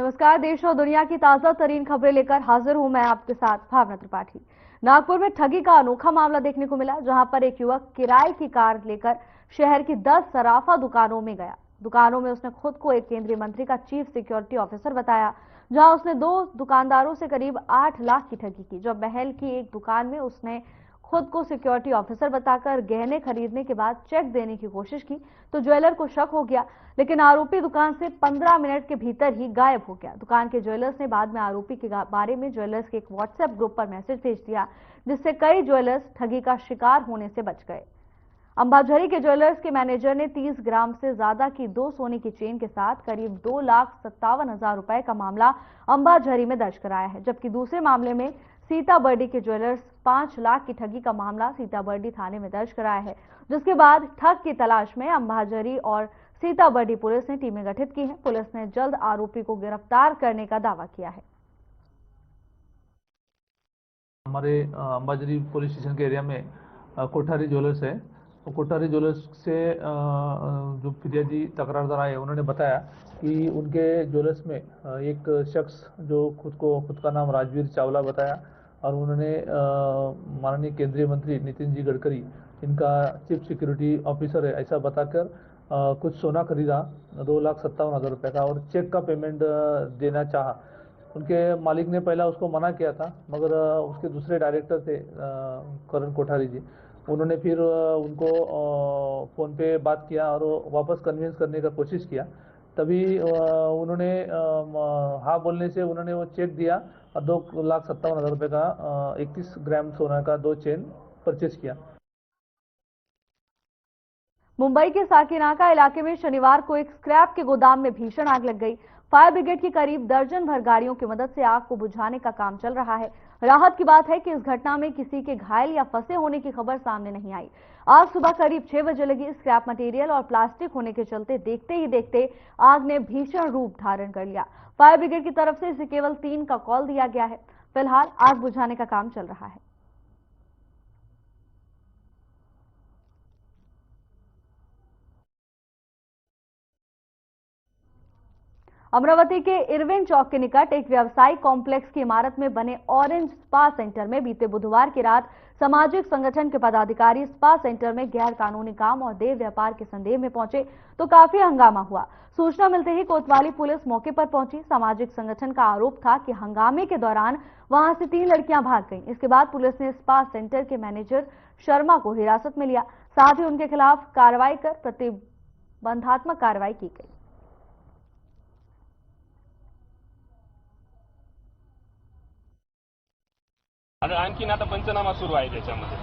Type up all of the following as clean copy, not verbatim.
नमस्कार। देश और दुनिया की ताजा तरीन खबरें लेकर हाजिर हूं मैं आपके साथ भावना त्रिपाठी। नागपुर में ठगी का अनोखा मामला देखने को मिला, जहां पर एक युवक किराए की कार लेकर शहर की 10 सराफा दुकानों में गया। दुकानों में उसने खुद को एक केंद्रीय मंत्री का चीफ सिक्योरिटी ऑफिसर बताया, जहां उसने 2 दुकानदारों से करीब 8 लाख की ठगी की। जब महल की एक दुकान में उसने खुद को सिक्योरिटी ऑफिसर बताकर गहने खरीदने के बाद चेक देने की कोशिश की तो ज्वेलर को शक हो गया, लेकिन आरोपी दुकान से 15 मिनट के भीतर ही गायब हो गया। दुकान के ज्वेलर्स ने बाद में आरोपी के बारे में ज्वेलर्स के एक व्हाट्सएप ग्रुप पर मैसेज भेज दिया, जिससे कई ज्वेलर्स ठगी का शिकार होने से बच गए। अंबाझरी के ज्वेलर्स के मैनेजर ने 30 ग्राम से ज्यादा की 2 सोने की चेन के साथ करीब 2,57,000 रुपए का मामला अंबाझरी में दर्ज कराया है, जबकि दूसरे मामले में सीताबर्डी के ज्वेलर्स 5 लाख की ठगी का मामला सीताबर्डी थाने में दर्ज कराया है। जिसके बाद ठग की तलाश में अंबाझरी और सीताबर्डी पुलिस ने टीमें गठित की हैं। पुलिस ने जल्द आरोपी को गिरफ्तार करने का दावा किया है। हमारे अंबाझरी पुलिस स्टेशन के एरिया में कोठारी ज्वेलर्स है। तो कोठारी ज्वेलर्स से जो फिर्यादी तकरारदार आए, उन्होंने बताया कि उनके ज्वेलर्स में एक शख्स जो खुद का नाम राजवीर चावला बताया, और उन्होंने माननीय केंद्रीय मंत्री नितिन जी गडकरी, इनका चीफ सिक्योरिटी ऑफिसर है ऐसा बताकर कुछ सोना खरीदा 2,57,000 रुपये का, और चेक का पेमेंट देना चाहा। उनके मालिक ने पहला उसको मना किया था, मगर उसके दूसरे डायरेक्टर थे करण कोठारी जी, उन्होंने फिर उनको फ़ोन पे बात किया और वापस कन्विंस करने का कोशिश किया। तभी उन्होंने हाँ बोलने से उन्होंने वो चेक दिया और 2,57,000 रुपये का 31 ग्राम सोना का 2 चेन परचेज किया। मुंबई के साकीनाका इलाके में शनिवार को एक स्क्रैप के गोदाम में भीषण आग लग गई। फायर ब्रिगेड की करीब दर्जन भर गाड़ियों की मदद से आग को बुझाने का काम चल रहा है। राहत की बात है कि इस घटना में किसी के घायल या फंसे होने की खबर सामने नहीं आई। आग सुबह करीब 6 बजे लगी। स्क्रैप मटेरियल और प्लास्टिक होने के चलते देखते ही देखते आग ने भीषण रूप धारण कर लिया। फायर ब्रिगेड की तरफ से इसे केवल 3 का कॉल दिया गया है। फिलहाल आग बुझाने का काम चल रहा है। अमरावती के इरविन चौक के निकट एक व्यवसायिक कॉम्प्लेक्स की इमारत में बने ऑरेंज स्पा सेंटर में बीते बुधवार की रात सामाजिक संगठन के पदाधिकारी स्पा सेंटर में गैर कानूनी काम और देह व्यापार के संदेह में पहुंचे तो काफी हंगामा हुआ। सूचना मिलते ही कोतवाली पुलिस मौके पर पहुंची। सामाजिक संगठन का आरोप था कि हंगामे के दौरान वहां से 3 लड़कियां भाग गईं। इसके बाद पुलिस ने स्पा सेंटर के मैनेजर शर्मा को हिरासत में लिया, साथ ही उनके खिलाफ कार्रवाई कर प्रतिबंधात्मक कार्रवाई की गई। आणखीन आता पंचनामा सुरू आहे त्याच्यामध्ये।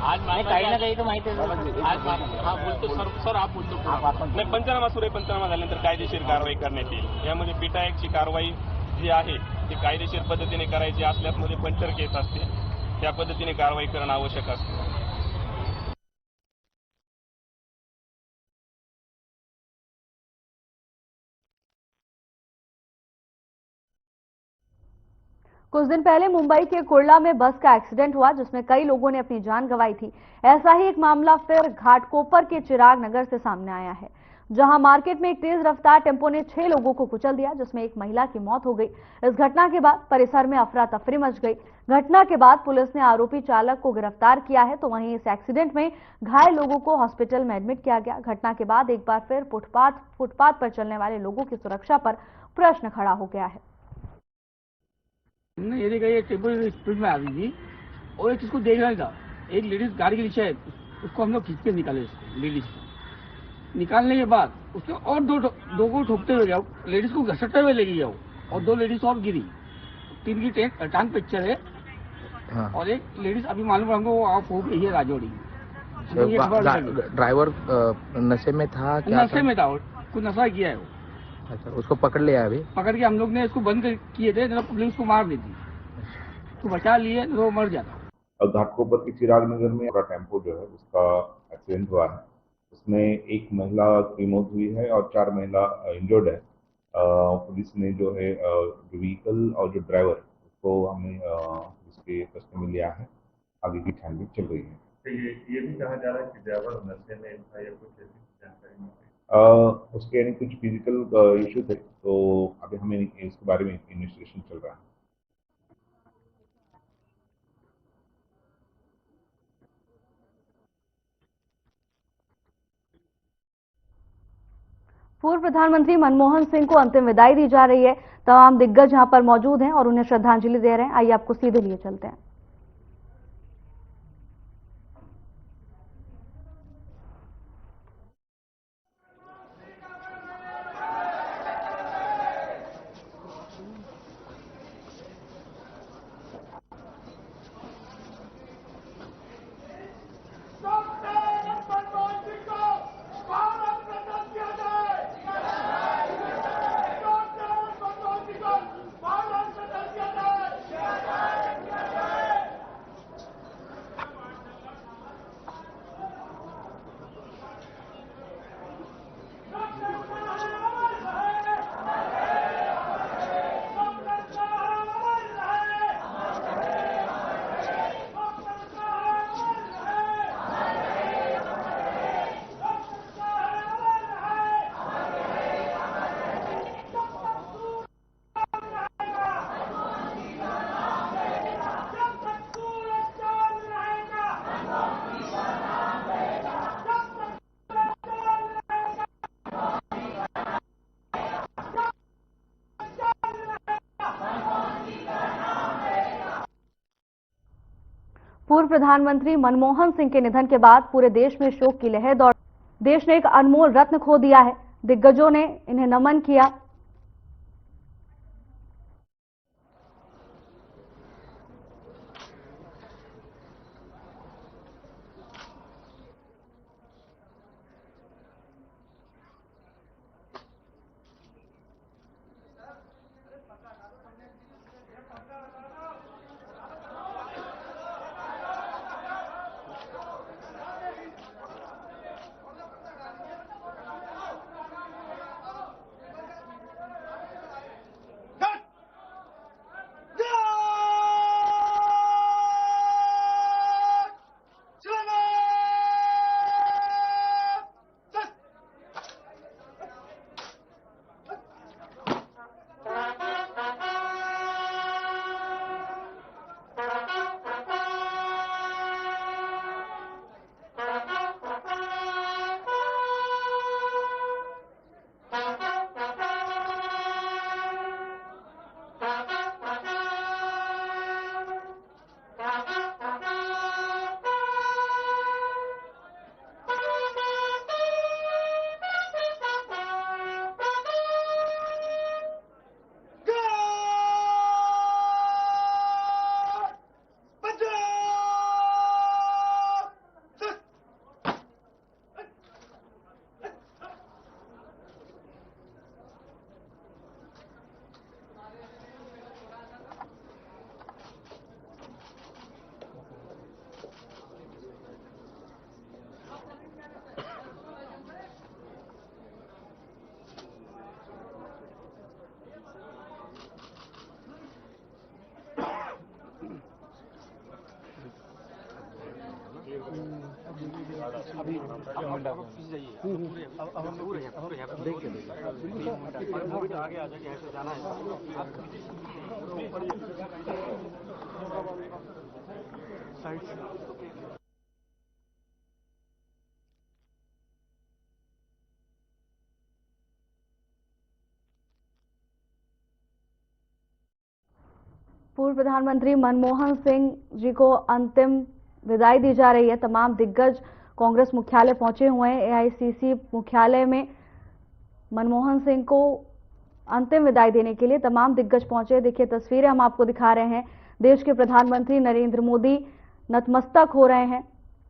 आज काही ना काही तर माहिती आहे। आज हा बोलतो सर आप बोलतो नाही, पंचनामा सुरू आहे। पंचनामा झाल्यानंतर कायदेशीर कारवाई करण्यात येईल। यामध्ये पिटाएकची कारवाई जी आहे ती कायदेशीर पद्धतीने करायची असल्यास मध्ये पंचर केस असते, त्या पद्धतीने कारवाई करणं आवश्यक असते। कुछ दिन पहले मुंबई के कुर्ला में बस का एक्सीडेंट हुआ, जिसमें कई लोगों ने अपनी जान गंवाई थी। ऐसा ही एक मामला फिर घाटकोपर के चिराग नगर से सामने आया है, जहां मार्केट में एक तेज रफ्तार टेम्पो ने 6 लोगों को कुचल दिया, जिसमें एक महिला की मौत हो गई। इस घटना के बाद परिसर में अफरा तफरी मच गई। घटना के बाद पुलिस ने आरोपी चालक को गिरफ्तार किया है, तो वहीं इस एक्सीडेंट में घायल लोगों को हॉस्पिटल में एडमिट किया गया। घटना के बाद एक बार फिर फुटपाथ पर चलने वाले लोगों की सुरक्षा पर प्रश्न खड़ा हो गया है। ये देखा, ये टेम्पो स्पीड में आ रही थी और एक इसको देख रहा था। एक लेडीज गाड़ी के नीचे है, उसको हम लोग खींच के निकाले। लेडीज को निकालने के बाद उसके और दो को ठोकते हुए गया, लेडीज को घसटते हुए लेके गया और 2 लेडीज और गिरी। 3 की टांग पिक्चर है। हाँ। और एक लेडीज अभी मालूम हमको ऑफ हो गई है राजौड़ी। ड्राइवर नशे में था क्या? नशे में था, कुछ नशा किया है वो। अच्छा, उसको पकड़ लिया अभी? पकड़ के हम लोग ने इसको बंद किए थे, जब पुलिस को मार देती तो बचा लिए तो वो मर जाता। घाटकोपर के चिराग नगर में टेम्पो जो है उसका एक्सीडेंट हुआ है। उसमें एक महिला की मौत हुई है और 4 महिला इंजर्ड है। पुलिस ने जो है जो व्हीकल और जो ड्राइवर उसको हमें इसके कस्टडी में लिया है। आगे की छानबीन चल रही है। ये भी कहा जा रहा है कि ड्राइवर नशे में था या कुछ ऐसी जानकारी नहीं है। उसके यानी कुछ फिजिकल इशू थे, तो अभी हमें इसके बारे में इन्वेस्टिगेशन चल रहा है। पूर्व प्रधानमंत्री मनमोहन सिंह को अंतिम विदाई दी जा रही है। तमाम दिग्गज यहां पर मौजूद हैं और उन्हें श्रद्धांजलि दे रहे हैं। आइए आपको सीधे लिए चलते हैं। पूर्व प्रधानमंत्री मनमोहन सिंह के निधन के बाद पूरे देश में शोक की लहर दौड़। देश ने एक अनमोल रत्न खो दिया है। दिग्गजों ने इन्हें नमन किया। पूर्व प्रधानमंत्री मनमोहन सिंह जी को अंतिम विदाई दी जा रही है। तमाम दिग्गज कांग्रेस मुख्यालय पहुंचे हुए हैं। एआईसीसी मुख्यालय में मनमोहन सिंह को अंतिम विदाई देने के लिए तमाम दिग्गज पहुंचे। देखिए तस्वीरें हम आपको दिखा रहे हैं। देश के प्रधानमंत्री नरेंद्र मोदी नतमस्तक हो रहे हैं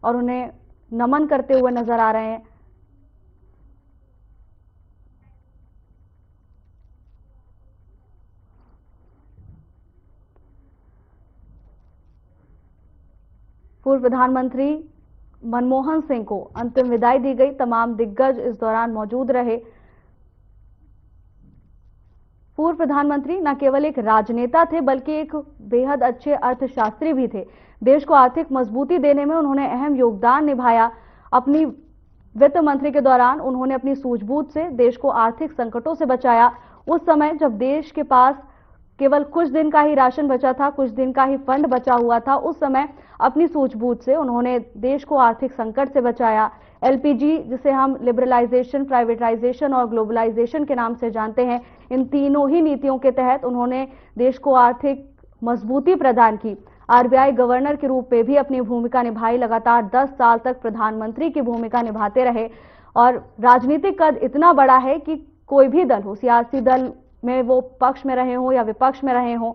और उन्हें नमन करते हुए नजर आ रहे हैं। पूर्व प्रधानमंत्री मनमोहन सिंह को अंतिम विदाई दी गई। तमाम दिग्गज इस दौरान मौजूद रहे। पूर्व प्रधानमंत्री न केवल एक राजनेता थे बल्कि एक बेहद अच्छे अर्थशास्त्री भी थे। देश को आर्थिक मजबूती देने में उन्होंने अहम योगदान निभाया। अपनी वित्त मंत्री के दौरान उन्होंने अपनी सूझबूझ से देश को आर्थिक संकटों से बचाया। उस समय जब देश के पास केवल कुछ दिन का ही राशन बचा था, कुछ दिन का ही फंड बचा हुआ था, उस समय अपनी सूझबूझ से उन्होंने देश को आर्थिक संकट से बचाया। एलपीजी, जिसे हम लिबरलाइजेशन, प्राइवेटाइजेशन और ग्लोबलाइजेशन के नाम से जानते हैं, इन तीनों ही नीतियों के तहत उन्होंने देश को आर्थिक मजबूती प्रदान की। आरबीआई गवर्नर के रूप में भी अपनी भूमिका निभाई। लगातार 10 साल तक प्रधानमंत्री की भूमिका निभाते रहे और राजनीतिक कद इतना बड़ा है कि कोई भी दल हो, सियासी दल में वो पक्ष में रहे हों या विपक्ष में रहे हों,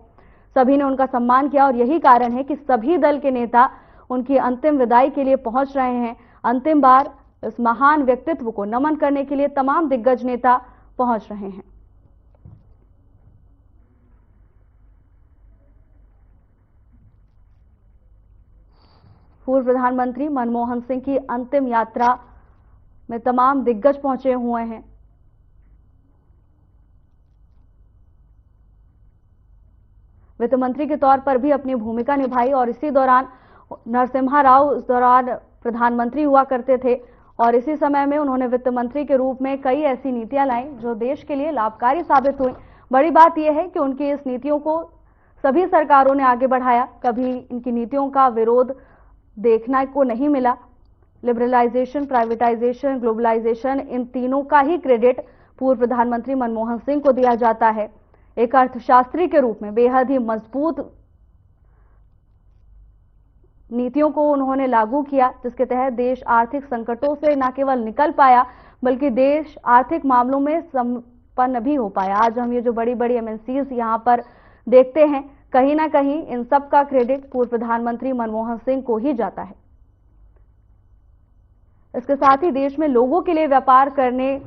सभी ने उनका सम्मान किया और यही कारण है कि सभी दल के नेता उनकी अंतिम विदाई के लिए पहुंच रहे हैं। अंतिम बार इस महान व्यक्तित्व को नमन करने के लिए तमाम दिग्गज नेता पहुंच रहे हैं। पूर्व प्रधानमंत्री मनमोहन सिंह की अंतिम यात्रा में तमाम दिग्गज पहुंचे हुए हैं। वित्त मंत्री के तौर पर भी अपनी भूमिका निभाई और इसी दौरान नरसिम्हा राव इस दौरान प्रधानमंत्री हुआ करते थे और इसी समय में उन्होंने वित्त मंत्री के रूप में कई ऐसी नीतियां लाई जो देश के लिए लाभकारी साबित हुई। बड़ी बात यह है कि उनकी इस नीतियों को सभी सरकारों ने आगे बढ़ाया, कभी इनकी नीतियों का विरोध देखने को नहीं मिला। लिबरलाइजेशन, प्राइवेटाइजेशन, ग्लोबलाइजेशन, इन तीनों का ही क्रेडिट पूर्व प्रधानमंत्री मनमोहन सिंह को दिया जाता है। एक अर्थशास्त्री के रूप में बेहद ही मजबूत नीतियों को उन्होंने लागू किया, जिसके तहत देश आर्थिक संकटों से न केवल निकल पाया बल्कि देश आर्थिक मामलों में संपन्न भी हो पाया। आज हम ये जो बड़ी बड़ी एमएनसीज यहाँ पर देखते हैं, कहीं ना कहीं इन सब का क्रेडिट पूर्व प्रधानमंत्री मनमोहन सिंह को ही जाता है। इसके साथ ही देश में लोगों के लिए व्यापार करने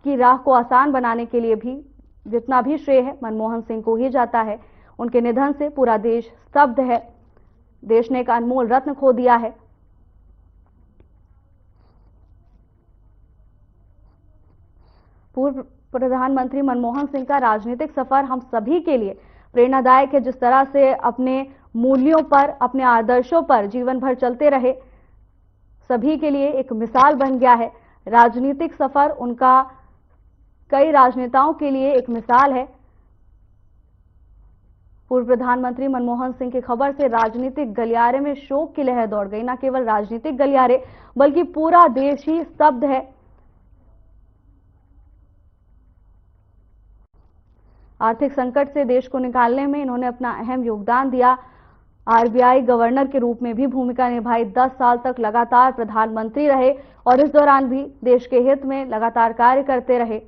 की राह को आसान बनाने के लिए भी जितना भी श्रेय है मनमोहन सिंह को ही जाता है। उनके निधन से पूरा देश स्तब्ध है। देश ने एक अनमोल रत्न खो दिया है। पूर्व प्रधानमंत्री मनमोहन सिंह का राजनीतिक सफर हम सभी के लिए प्रेरणादायक है। जिस तरह से अपने मूल्यों पर, अपने आदर्शों पर जीवन भर चलते रहे, सभी के लिए एक मिसाल बन गया है। राजनीतिक सफर उनका कई राजनेताओं के लिए एक मिसाल है। पूर्व प्रधानमंत्री मनमोहन सिंह की खबर से राजनीतिक गलियारे में शोक की लहर दौड़ गई। न केवल राजनीतिक गलियारे बल्कि पूरा देश ही स्तब्ध है। आर्थिक संकट से देश को निकालने में इन्होंने अपना अहम योगदान दिया। आरबीआई गवर्नर के रूप में भी भूमिका निभाई। 10 साल तक लगातार प्रधानमंत्री रहे और इस दौरान भी देश के हित में लगातार कार्य करते रहे।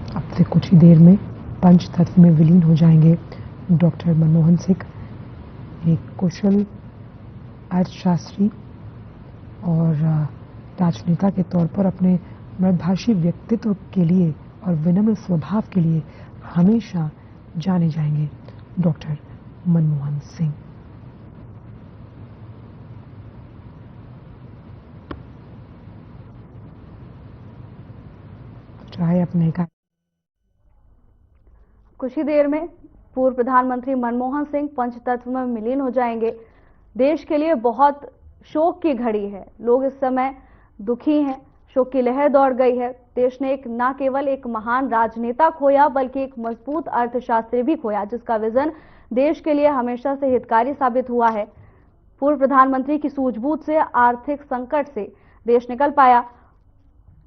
अब से कुछ ही देर में पंच तत्व में विलीन हो जाएंगे डॉक्टर मनमोहन सिंह, एक कुशल अर्थशास्त्री और राजनेता के तौर पर अपने मृदभाषी व्यक्तित्व के लिए और विनम्र स्वभाव के लिए हमेशा जाने जाएंगे डॉक्टर मनमोहन सिंह। चाहे अपने का कुछ ही देर में पूर्व प्रधानमंत्री मनमोहन सिंह पंचतत्व में विलीन हो जाएंगे। देश के लिए बहुत शोक की घड़ी है। लोग इस समय दुखी हैं, शोक की लहर दौड़ गई है। देश ने एक न केवल एक महान राजनेता खोया बल्कि एक मजबूत अर्थशास्त्री भी खोया, जिसका विजन देश के लिए हमेशा से हितकारी साबित हुआ है। पूर्व प्रधानमंत्री की सूझबूझ से आर्थिक संकट से देश निकल पाया।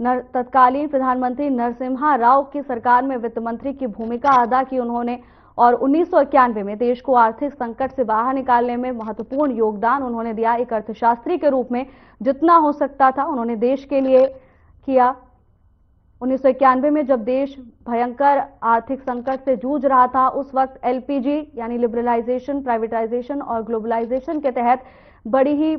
तत्कालीन प्रधानमंत्री नरसिम्हा राव की सरकार में वित्त मंत्री की भूमिका अदा की उन्होंने और 1991 में देश को आर्थिक संकट से बाहर निकालने में महत्वपूर्ण योगदान उन्होंने दिया। एक अर्थशास्त्री के रूप में जितना हो सकता था उन्होंने देश के लिए किया। 1991 में जब देश भयंकर आर्थिक संकट से जूझ रहा था, उस वक्त एलपीजी यानी लिबरलाइजेशन, प्राइवेटाइजेशन और ग्लोबलाइजेशन के तहत बड़ी ही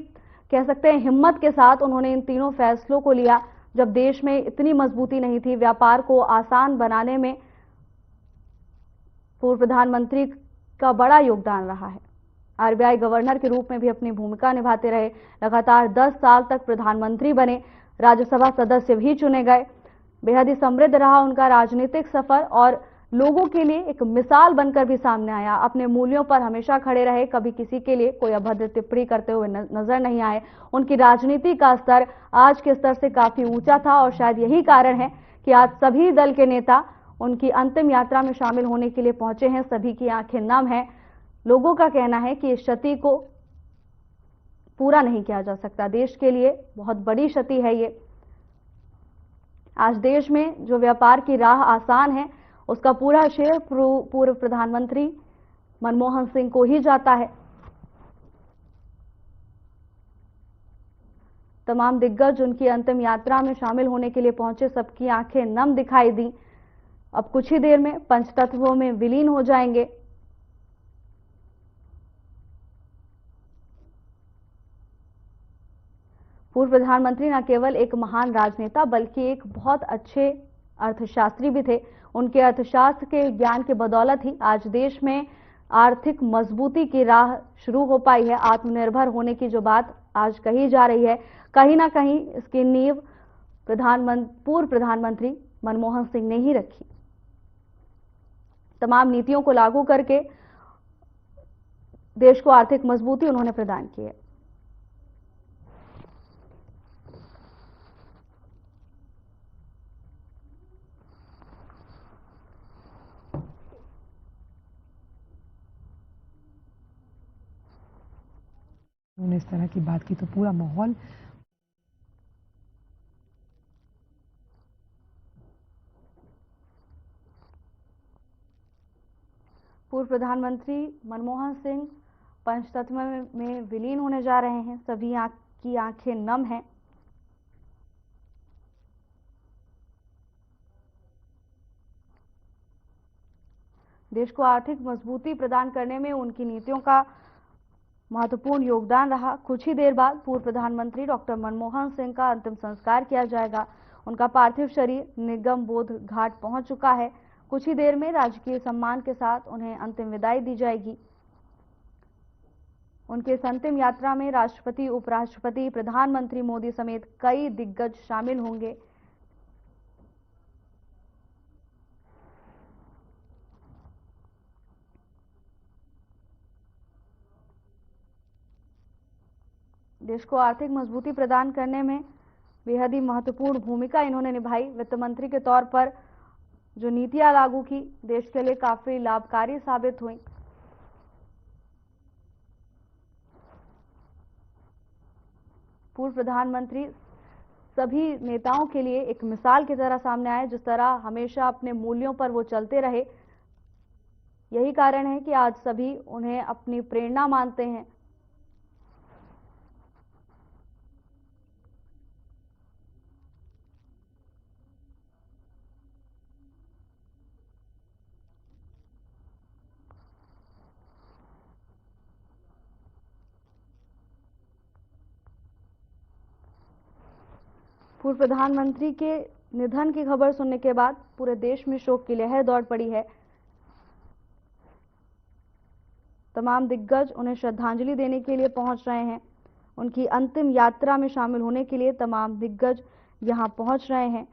कह सकते हैं हिम्मत के साथ उन्होंने इन तीनों फैसलों को लिया। जब देश में इतनी मजबूती नहीं थी, व्यापार को आसान बनाने में पूर्व प्रधानमंत्री का बड़ा योगदान रहा है। आरबीआई गवर्नर के रूप में भी अपनी भूमिका निभाते रहे। लगातार 10 साल तक प्रधानमंत्री बने, राज्यसभा सदस्य भी चुने गए। बेहद ही समृद्ध रहा उनका राजनीतिक सफर और लोगों के लिए एक मिसाल बनकर भी सामने आया। अपने मूल्यों पर हमेशा खड़े रहे, कभी किसी के लिए कोई अभद्र टिप्पणी करते हुए नजर नहीं आए। उनकी राजनीति का स्तर आज के स्तर से काफी ऊंचा था और शायद यही कारण है कि आज सभी दल के नेता उनकी अंतिम यात्रा में शामिल होने के लिए पहुंचे हैं। सभी की आंखें नम हैं। लोगों का कहना है कि इस क्षति को पूरा नहीं किया जा सकता। देश के लिए बहुत बड़ी क्षति है ये। आज देश में जो व्यापार की राह आसान है, उसका पूरा श्रेय पूर्व प्रधानमंत्री मनमोहन सिंह को ही जाता है। तमाम दिग्गज उनकी अंतिम यात्रा में शामिल होने के लिए पहुंचे, सबकी आंखें नम दिखाई दी। अब कुछ ही देर में पंचतत्वों में विलीन हो जाएंगे। पूर्व प्रधानमंत्री न केवल एक महान राजनेता बल्कि एक बहुत अच्छे अर्थशास्त्री भी थे। उनके अर्थशास्त्र के ज्ञान की बदौलत ही आज देश में आर्थिक मजबूती की राह शुरू हो पाई है। आत्मनिर्भर होने की जो बात आज कही जा रही है, कहीं ना कहीं इसकी नींव पूर्व प्रधानमंत्री मनमोहन सिंह ने ही रखी। तमाम नीतियों को लागू करके देश को आर्थिक मजबूती उन्होंने प्रदान की है। उन्होंने इस तरह की बात की तो पूरा माहौल पूर्व प्रधानमंत्री मनमोहन सिंह पंचतत्व में विलीन होने जा रहे हैं। सभी की आंखें नम हैं। देश को आर्थिक मजबूती प्रदान करने में उनकी नीतियों का महत्वपूर्ण योगदान रहा। कुछ ही देर बाद पूर्व प्रधानमंत्री डॉक्टर मनमोहन सिंह का अंतिम संस्कार किया जाएगा। उनका पार्थिव शरीर निगम बोध घाट पहुंच चुका है। कुछ ही देर में राजकीय सम्मान के साथ उन्हें अंतिम विदाई दी जाएगी। उनके इस अंतिम यात्रा में राष्ट्रपति, उपराष्ट्रपति, प्रधानमंत्री मोदी समेत कई दिग्गज शामिल होंगे। देश को आर्थिक मजबूती प्रदान करने में बेहद ही महत्वपूर्ण भूमिका इन्होंने निभाई। वित्त मंत्री के तौर पर जो नीतियां लागू की, देश के लिए काफी लाभकारी साबित हुई। पूर्व प्रधानमंत्री सभी नेताओं के लिए एक मिसाल की तरह सामने आए। जिस तरह हमेशा अपने मूल्यों पर वो चलते रहे, यही कारण है कि आज सभी उन्हें अपनी प्रेरणा मानते हैं। पूर्व प्रधानमंत्री के निधन की खबर सुनने के बाद पूरे देश में शोक की लहर दौड़ पड़ी है। तमाम दिग्गज उन्हें श्रद्धांजलि देने के लिए पहुंच रहे हैं। उनकी अंतिम यात्रा में शामिल होने के लिए तमाम दिग्गज यहां पहुंच रहे हैं।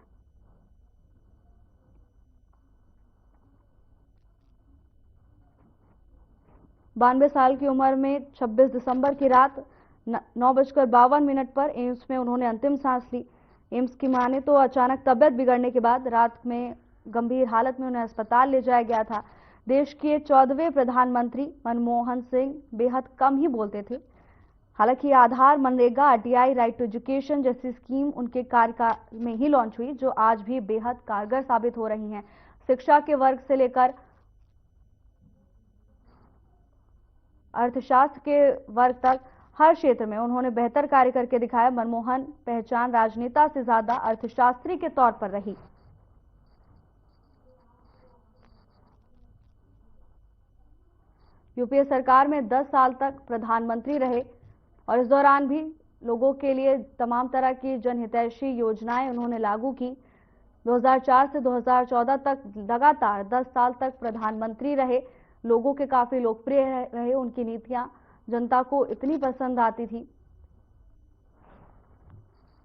बानवे साल की उम्र में 26 दिसंबर की रात 9:52 पर एम्स में उन्होंने अंतिम सांस ली। एम्स की माने तो अचानक तबियत बिगड़ने के बाद रात में गंभीर हालत में उन्हें अस्पताल ले जाया गया था। देश के 14वें प्रधानमंत्री मनमोहन सिंह बेहद कम ही बोलते थे। हालांकि Aadhaar, MNREGA, RTI, right to education जैसी स्कीम उनके कार्यकाल में ही लॉन्च हुई, जो आज भी बेहद कारगर साबित हो रही हैं। शिक्षा के वर्ग से लेकर अर्थशास्त्र के वर्ग तक हर क्षेत्र में उन्होंने बेहतर कार्य करके दिखाया। मनमोहन पहचान राजनेता से ज्यादा अर्थशास्त्री के तौर पर रही। यूपीए सरकार में 10 साल तक प्रधानमंत्री रहे और इस दौरान भी लोगों के लिए तमाम तरह की जनहितैषी योजनाएं उन्होंने लागू की। 2004 से 2014 तक लगातार 10 साल तक प्रधानमंत्री रहे। लोगों के काफी लोकप्रिय रहे उनकी नीतियां। जनता को इतनी पसंद आती थी।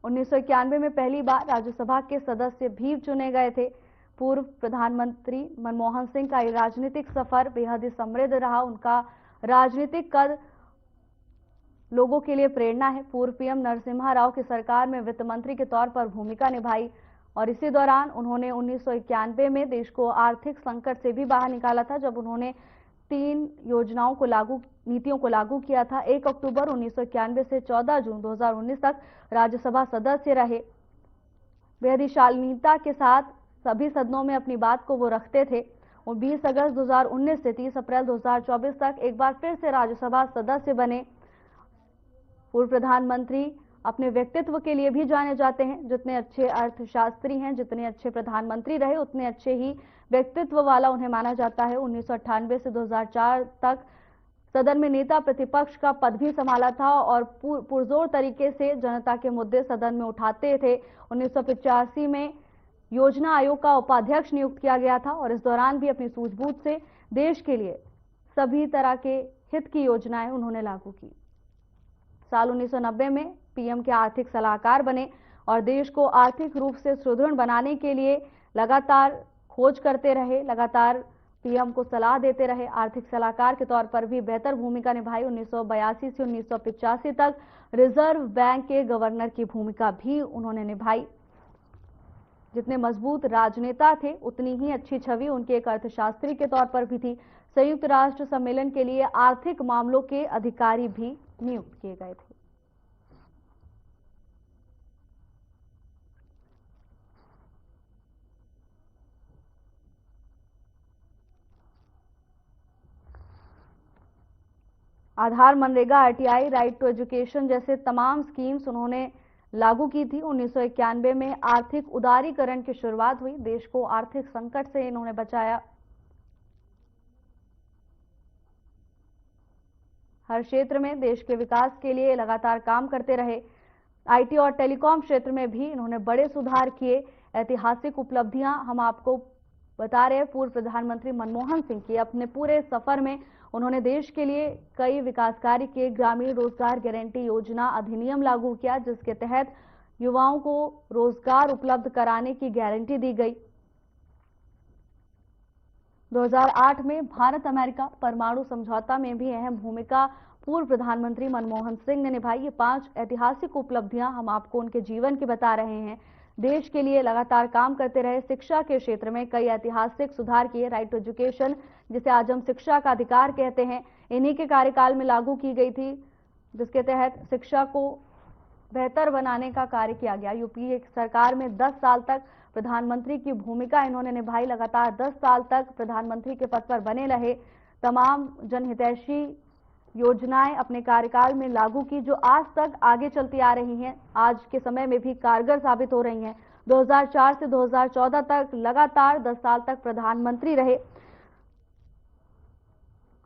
1991 में पहली बार राज्यसभा के सदस्य भी चुने गए थे। पूर्व प्रधानमंत्री मनमोहन सिंह का ये राजनीतिक सफर बेहद ही समृद्ध रहा। उनका राजनीतिक कद लोगों के लिए प्रेरणा है। पूर्व पीएम नरसिम्हा राव की सरकार में वित्त मंत्री के तौर पर भूमिका निभाई और इसी दौरान उन्होंने 1991 में देश को आर्थिक संकट से भी बाहर निकाला था, जब उन्होंने 3 नीतियों को लागू किया था। 1 अक्टूबर 1991 से 14 जून 2019 तक राज्यसभा सदस्य रहे। बेहद ही शालीनता के साथ सभी सदनों में अपनी बात को वो रखते थे और 20 अगस्त 2019 से 30 अप्रैल 2024 तक एक बार फिर से राज्यसभा सदस्य बने। पूर्व प्रधानमंत्री अपने व्यक्तित्व के लिए भी जाने जाते हैं। जितने अच्छे अर्थशास्त्री हैं, जितने अच्छे प्रधानमंत्री रहे, उतने अच्छे ही व्यक्तित्व वाला उन्हें माना जाता है। 1998 से 2004 तक सदन में नेता प्रतिपक्ष का पद भी संभाला था और पुरजोर तरीके से जनता के मुद्दे सदन में उठाते थे। 1985 में योजना आयोग का उपाध्यक्ष नियुक्त किया गया था और इस दौरान भी अपनी सूझबूझ से देश के लिए सभी तरह के हित की योजनाएं उन्होंने लागू की। साल 1990 में पीएम के आर्थिक सलाहकार बने और देश को आर्थिक रूप से सुदृढ़ बनाने के लिए लगातार खोज करते रहे, लगातार पीएम को सलाह देते रहे। आर्थिक सलाहकार के तौर पर भी बेहतर भूमिका निभाई। 1982 से 1985 तक रिजर्व बैंक के गवर्नर की भूमिका भी उन्होंने निभाई। जितने मजबूत राजनेता थे, उतनी ही अच्छी छवि उनके एक अर्थशास्त्री के तौर पर भी थी। संयुक्त राष्ट्र सम्मेलन के लिए आर्थिक मामलों के अधिकारी भी नियुक्त किए गए थे। Aadhaar, MNREGA, RTI, right to education जैसे तमाम स्कीम्स उन्होंने लागू की थी। 1991 में आर्थिक उदारीकरण की शुरुआत हुई। देश को आर्थिक संकट से इन्होंने बचाया। हर क्षेत्र में देश के विकास के लिए लगातार काम करते रहे। आईटी और टेलीकॉम क्षेत्र में भी इन्होंने बड़े सुधार किए। ऐतिहासिक उपलब्धियां हम आपको बता रहे हैं पूर्व प्रधानमंत्री मनमोहन सिंह की। अपने पूरे सफर में उन्होंने देश के लिए कई विकास कार्य किए। ग्रामीण रोजगार गारंटी योजना अधिनियम लागू किया, जिसके तहत युवाओं को रोजगार उपलब्ध कराने की गारंटी दी गई। 2008 में भारत अमेरिका परमाणु समझौता में भी अहम भूमिका पूर्व प्रधानमंत्री मनमोहन सिंह ने निभाई। ये 5 ऐतिहासिक उपलब्धियां हम आपको उनके जीवन की बता रहे हैं। देश के लिए लगातार काम करते रहे। शिक्षा के क्षेत्र में कई ऐतिहासिक सुधार किए। राइट टू एजुकेशन, जिसे आज हम शिक्षा का अधिकार कहते हैं, इन्हीं के कार्यकाल में लागू की गई थी, जिसके तहत शिक्षा को बेहतर बनाने का कार्य किया गया। यूपीए सरकार में 10 साल तक प्रधानमंत्री की भूमिका इन्होंने निभाई। लगातार 10 साल तक प्रधानमंत्री के पद पर बने रहे। तमाम जनहितैषी योजनाएं अपने कार्यकाल में लागू की, जो आज तक आगे चलती आ रही हैं, आज के समय में भी कारगर साबित हो रही हैं। 2004 से 2014 तक लगातार 10 साल तक प्रधानमंत्री रहे।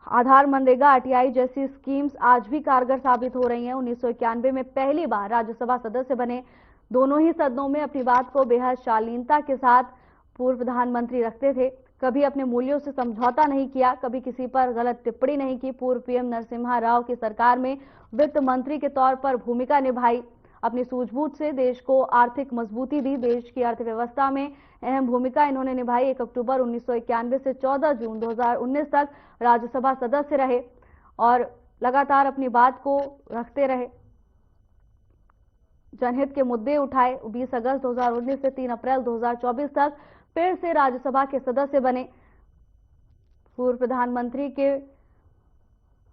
आधार, मनरेगा, आरटीआई जैसी स्कीम्स आज भी कारगर साबित हो रही हैं। 1991 में पहली बार राज्यसभा सदस्य बने। दोनों ही सदनों में अपनी बात को बेहद शालीनता के साथ पूर्व प्रधानमंत्री रखते थे। कभी अपने मूल्यों से समझौता नहीं किया, कभी किसी पर गलत टिप्पणी नहीं की। पूर्व पीएम नरसिम्हा राव की सरकार में वित्त मंत्री के तौर पर भूमिका निभाई। अपनी सूझबूझ से देश को आर्थिक मजबूती दी। देश की अर्थव्यवस्था में अहम भूमिका इन्होंने निभाई। 1 अक्टूबर 1991 से 14 जून 2019 तक राज्यसभा सदस्य रहे और लगातार अपनी बात को रखते रहे। जनहित के मुद्दे उठाए। 20 अगस्त 2019 से 3 अप्रैल 2024 तक फिर से राज्यसभा के सदस्य बने। पूर्व प्रधानमंत्री के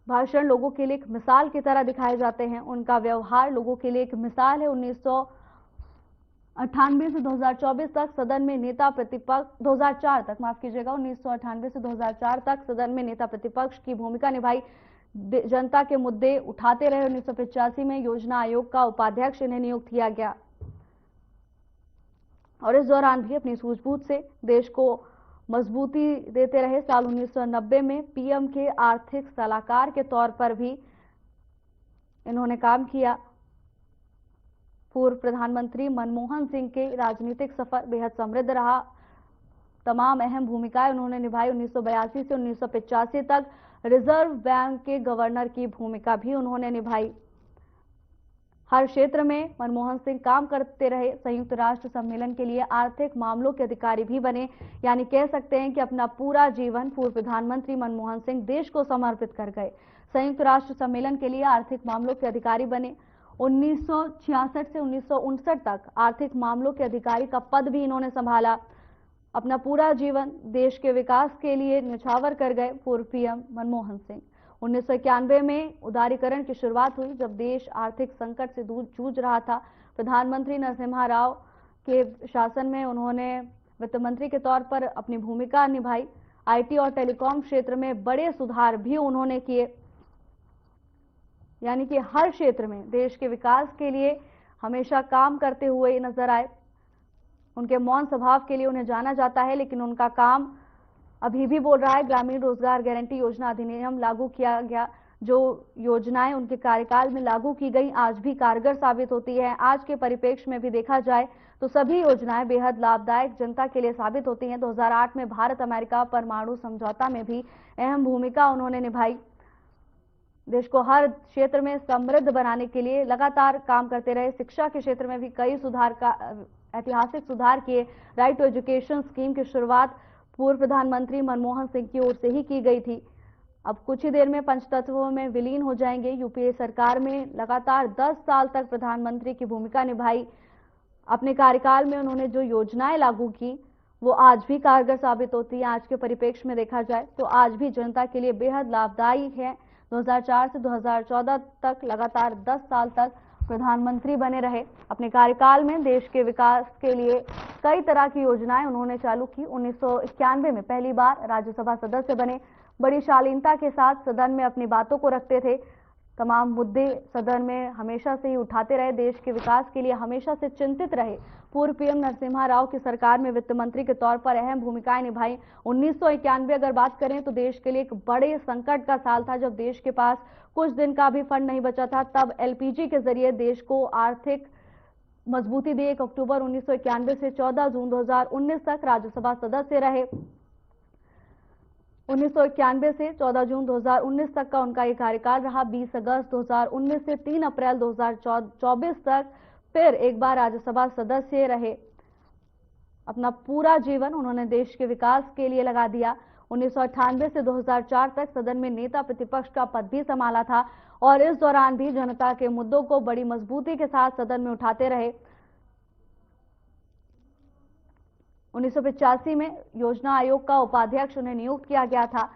भाषण लोगों के लिए एक मिसाल की तरह दिखाए जाते हैं। उनका व्यवहार लोगों के लिए एक मिसाल है। 1998 से 2024 तक सदन में नेता प्रतिपक्ष 2004 तक 1998 से 2004 तक सदन में नेता प्रतिपक्ष की भूमिका निभाई। जनता के मुद्दे उठाते रहे। 1985 में योजना आयोग का उपाध्यक्ष इन्हें नियुक्त किया गया और इस दौरान भी अपनी सूझबूझ से देश को मजबूती देते रहे। साल 1990 में पीएम के आर्थिक सलाहकार के तौर पर भी इन्होंने काम किया। पूर्व प्रधानमंत्री मनमोहन सिंह के राजनीतिक सफर बेहद समृद्ध रहा। तमाम अहम भूमिकाएं उन्होंने निभाई। 1982 से 1985 तक रिजर्व बैंक के गवर्नर की भूमिका भी उन्होंने निभाई। हर क्षेत्र में मनमोहन सिंह काम करते रहे। संयुक्त राष्ट्र सम्मेलन के लिए आर्थिक मामलों के अधिकारी भी बने, यानी कह सकते हैं कि अपना पूरा जीवन पूर्व प्रधानमंत्री मनमोहन सिंह देश को समर्पित कर गए। संयुक्त राष्ट्र सम्मेलन के लिए आर्थिक मामलों के अधिकारी बने। 1966 से 1959 तक आर्थिक मामलों के अधिकारी का पद भी इन्होंने संभाला। अपना पूरा जीवन देश के विकास के लिए न्यौछावर कर गए पूर्व पीएम मनमोहन सिंह। 1991 में उदारीकरण की शुरुआत हुई, जब देश आर्थिक संकट से जूझ रहा था। प्रधानमंत्री नरसिम्हा राव के शासन में उन्होंने वित्त मंत्री के तौर पर अपनी भूमिका निभाई। आईटी और टेलीकॉम क्षेत्र में बड़े सुधार भी उन्होंने किए, यानी कि हर क्षेत्र में देश के विकास के लिए हमेशा काम करते हुए नजर आए। उनके मौन स्वभाव के लिए उन्हें जाना जाता है, लेकिन उनका काम अभी भी बोल रहा है। ग्रामीण रोजगार गारंटी योजना अधिनियम लागू किया गया, जो योजनाएं उनके कार्यकाल में लागू की गई आज भी कारगर साबित होती है। आज के परिप्रेक्ष्य में भी देखा जाए तो सभी योजनाएं बेहद लाभदायक जनता के लिए साबित होती हैं। 2008 में भारत अमेरिका परमाणु समझौता में भी अहम भूमिका उन्होंने निभाई। देश को हर क्षेत्र में समृद्ध बनाने के लिए लगातार काम करते रहे। शिक्षा के क्षेत्र में भी कई ऐतिहासिक सुधार किए। राइट टू एजुकेशन स्कीम की शुरुआत पूर्व प्रधानमंत्री मनमोहन सिंह की ओर से ही की गई थी। अब कुछ ही देर में पंचतत्वों में विलीन हो जाएंगे। यूपीए सरकार में लगातार 10 साल तक प्रधानमंत्री की भूमिका निभाई। अपने कार्यकाल में उन्होंने जो योजनाएं लागू की वो आज भी कारगर साबित होती है। आज के परिप्रेक्ष्य में देखा जाए तो आज भी जनता के लिए बेहद लाभदायी है। 2004 से 2014 तक लगातार 10 साल तक प्रधानमंत्री बने रहे। अपने कार्यकाल में देश के विकास के लिए कई तरह की योजनाएं उन्होंने चालू की। 1991 में पहली बार राज्यसभा सदस्य बने। बड़ी शालीनता के साथ सदन में अपनी बातों को रखते थे। तमाम मुद्दे सदन में हमेशा से ही उठाते रहे। देश के विकास के लिए हमेशा से चिंतित रहे। पूर्व पीएम नरसिम्हा राव की सरकार में वित्त मंत्री के तौर पर अहम भूमिकाएं निभाई। 1991 अगर बात करें तो देश के लिए एक बड़े संकट का साल था, जब देश के पास कुछ दिन का भी फंड नहीं बचा था। तब एलपीजी के जरिए देश को आर्थिक मजबूती दी। 1 अक्टूबर 1991 से 14 जून 2019 तक राज्यसभा सदस्य रहे। 1991 से 14 जून 2019 तक का उनका ये कार्यकाल रहा। 20 अगस्त 2019 से 3 अप्रैल 2024 तक फिर एक बार राज्यसभा सदस्य रहे। अपना पूरा जीवन उन्होंने देश के विकास के लिए लगा दिया। 1998 से 2004 तक सदन में नेता प्रतिपक्ष का पद भी संभाला था और इस दौरान भी जनता के मुद्दों को बड़ी मजबूती के साथ सदन में उठाते रहे। 1985 में योजना आयोग का उपाध्यक्ष उन्हें नियुक्त किया गया था।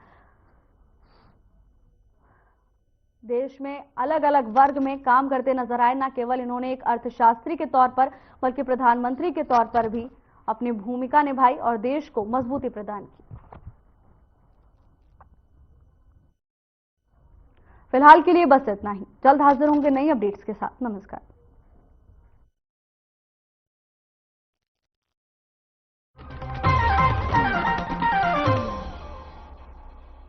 देश में अलग अलग वर्ग में काम करते नजर आए। न केवल इन्होंने एक अर्थशास्त्री के तौर पर बल्कि प्रधानमंत्री के तौर पर भी अपनी भूमिका निभाई और देश को मजबूती प्रदान की। फिलहाल के लिए बस इतना ही। जल्द हाजिर होंगे नई अपडेट्स के साथ। नमस्कार।